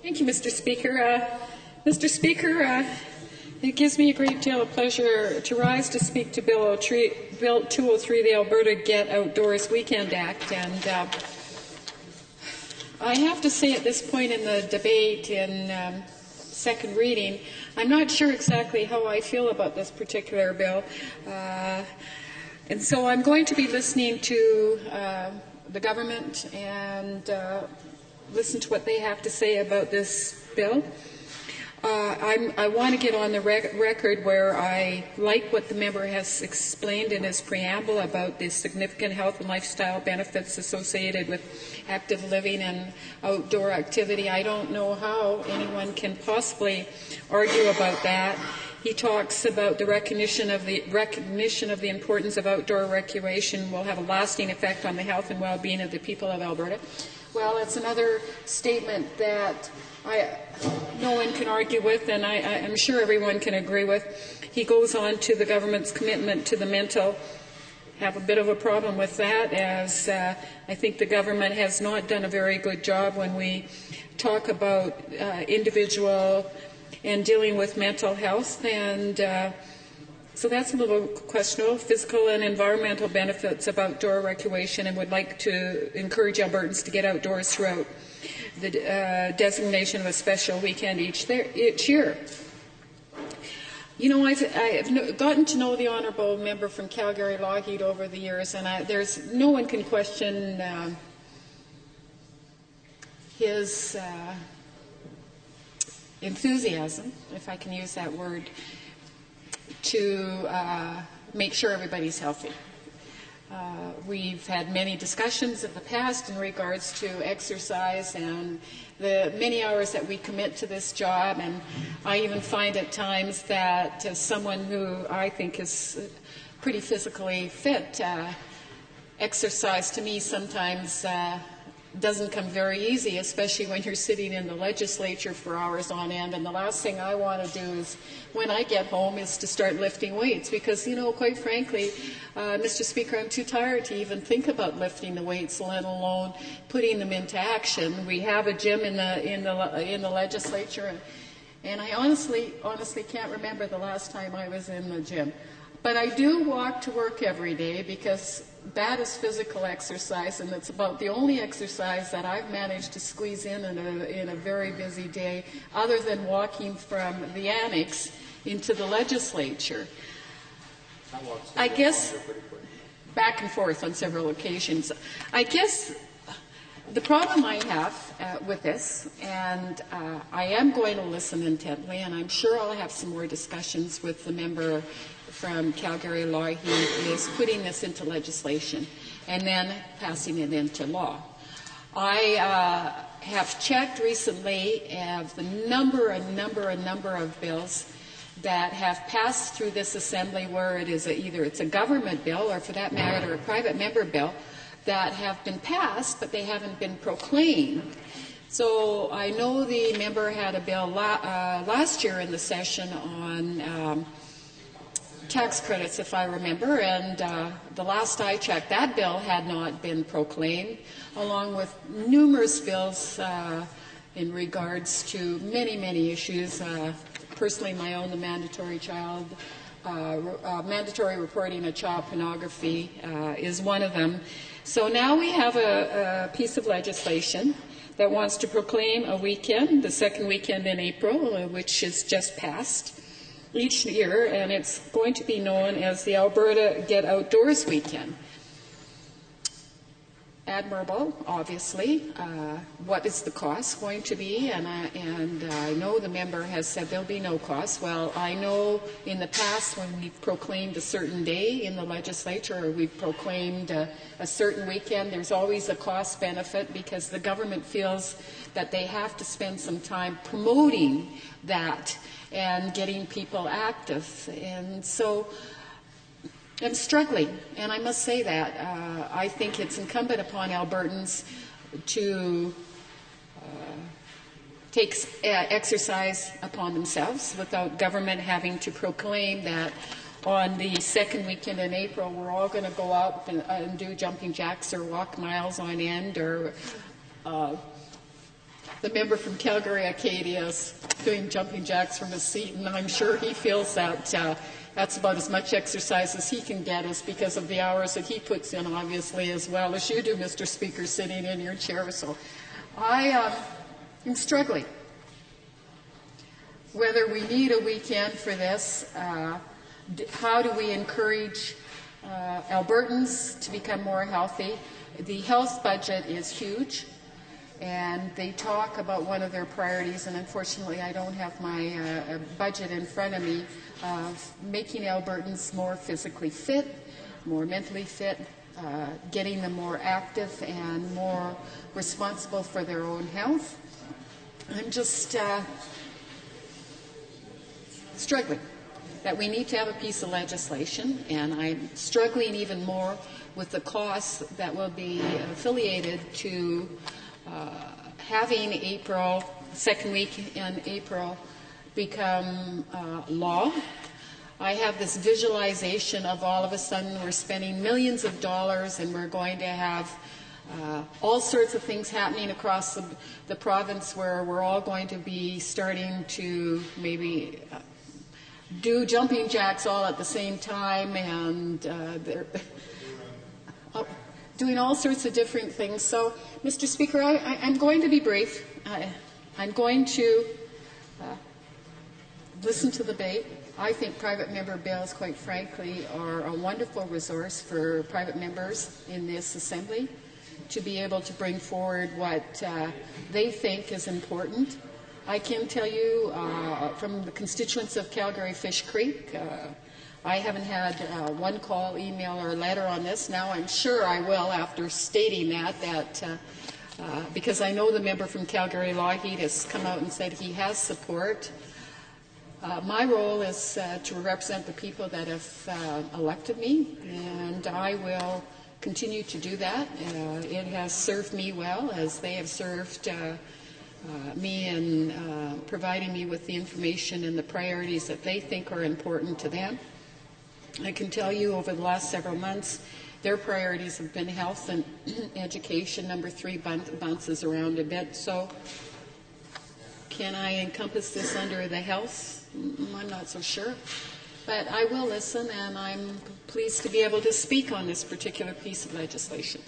Thank you, Mr. Speaker. Mr. Speaker, it gives me a great deal of pleasure to rise to speak to Bill 203, the Alberta Get Outdoors Weekend Act. And I have to say at this point in the debate in second reading, I'm not sure exactly how I feel about this particular bill. And so I'm going to be listening to the government and listen to what they have to say about this bill. I want to get on the record where I like what the member has explained in his preamble about the significant health and lifestyle benefits associated with active living and outdoor activity. I don't know how anyone can possibly argue about that. He talks about the recognition of the importance of outdoor recreation will have a lasting effect on the health and well-being of the people of Alberta. Well, it's another statement that no one can argue with, and I'm sure everyone can agree with. He goes on to the government's commitment to the mental. Have a bit of a problem with that, as I think the government has not done a very good job when we talk about individual and dealing with mental health, and so that's a little questionable. Physical and environmental benefits of outdoor recreation, and would like to encourage Albertans to get outdoors throughout the designation of a special weekend each year. You know, I've gotten to know the honourable member from Calgary Lougheed over the years, and there's no one can question his enthusiasm, if I can use that word, to make sure everybody's healthy. We've had many discussions in the past in regards to exercise and the many hours that we commit to this job, and I even find at times that as someone who I think is pretty physically fit, exercise to me sometimes doesn't come very easy, especially when you're sitting in the legislature for hours on end. And the last thing I want to do is, when I get home, is to start lifting weights, because, you know, quite frankly, Mr. Speaker, I'm too tired to even think about lifting the weights, let alone putting them into action. We have a gym in the legislature, and I honestly can't remember the last time I was in the gym. But I do walk to work every day, because that is physical exercise, and it's about the only exercise that I've managed to squeeze in a very busy day, other than walking from the annex into the legislature. I guess back and forth on several occasions. I guess the problem I have with this, and I am going to listen intently, and I'm sure I'll have some more discussions with the member from Calgary Lougheed, is putting this into legislation and then passing it into law. I have checked recently of the number of bills that have passed through this assembly, where it is either it's a government bill or, for that matter, a private member bill, that have been passed, but they haven't been proclaimed. So I know the member had a bill last year in the session on tax credits, if I remember, and the last I checked, that bill had not been proclaimed, along with numerous bills in regards to many issues. Personally, my own, the mandatory reporting of child pornography is one of them. So now we have a piece of legislation that wants to proclaim a weekend, the second weekend in April, which is just passed, each year, and it's going to be known as the Alberta Get Outdoors Weekend. Admirable, obviously. What is the cost going to be? And I know the member has said there'll be no cost. Well, I know in the past, when we've proclaimed a certain day in the legislature, or we've proclaimed a certain weekend, there's always a cost benefit, because the government feels that they have to spend some time promoting that and getting people active. And so I'm struggling, and I must say that. I think it's incumbent upon Albertans to take exercise upon themselves without government having to proclaim that on the second weekend in April we're all going to go out and do jumping jacks or walk miles on end or the member from Calgary, Acadia, is doing jumping jacks from his seat, and I'm sure he feels that that's about as much exercise as he can get, is because of the hours that he puts in, obviously, as well as you do, Mr. Speaker, sitting in your chair. So I am struggling whether we need a weekend for this. How do we encourage Albertans to become more healthy? The health budget is huge, and they talk about one of their priorities, and unfortunately I don't have my budget in front of me, of making Albertans more physically fit, more mentally fit, getting them more active and more responsible for their own health. I'm just struggling that we need to have a piece of legislation, and I'm struggling even more with the costs that will be affiliated to having April, second week in April, become law. I have this visualization of all of a sudden we're spending millions of dollars and we're going to have all sorts of things happening across the province where we're all going to be starting to maybe do jumping jacks all at the same time, and they're doing all sorts of different things. So, Mr. Speaker, I'm going to be brief. I'm going to listen to the debate. I think private member bills, quite frankly, are a wonderful resource for private members in this Assembly to be able to bring forward what they think is important. I can tell you from the constituents of Calgary Fish Creek, I haven't had one call, email, or letter on this. Now I'm sure I will after stating that because I know the member from Calgary Lougheed has come out and said he has support. My role is to represent the people that have elected me, and I will continue to do that. It has served me well, as they have served me in providing me with the information and the priorities that they think are important to them. I can tell you over the last several months, their priorities have been health and education. Number 3 bounces around a bit. So can I encompass this under the health? I'm not so sure. But I will listen, and I'm pleased to be able to speak on this particular piece of legislation.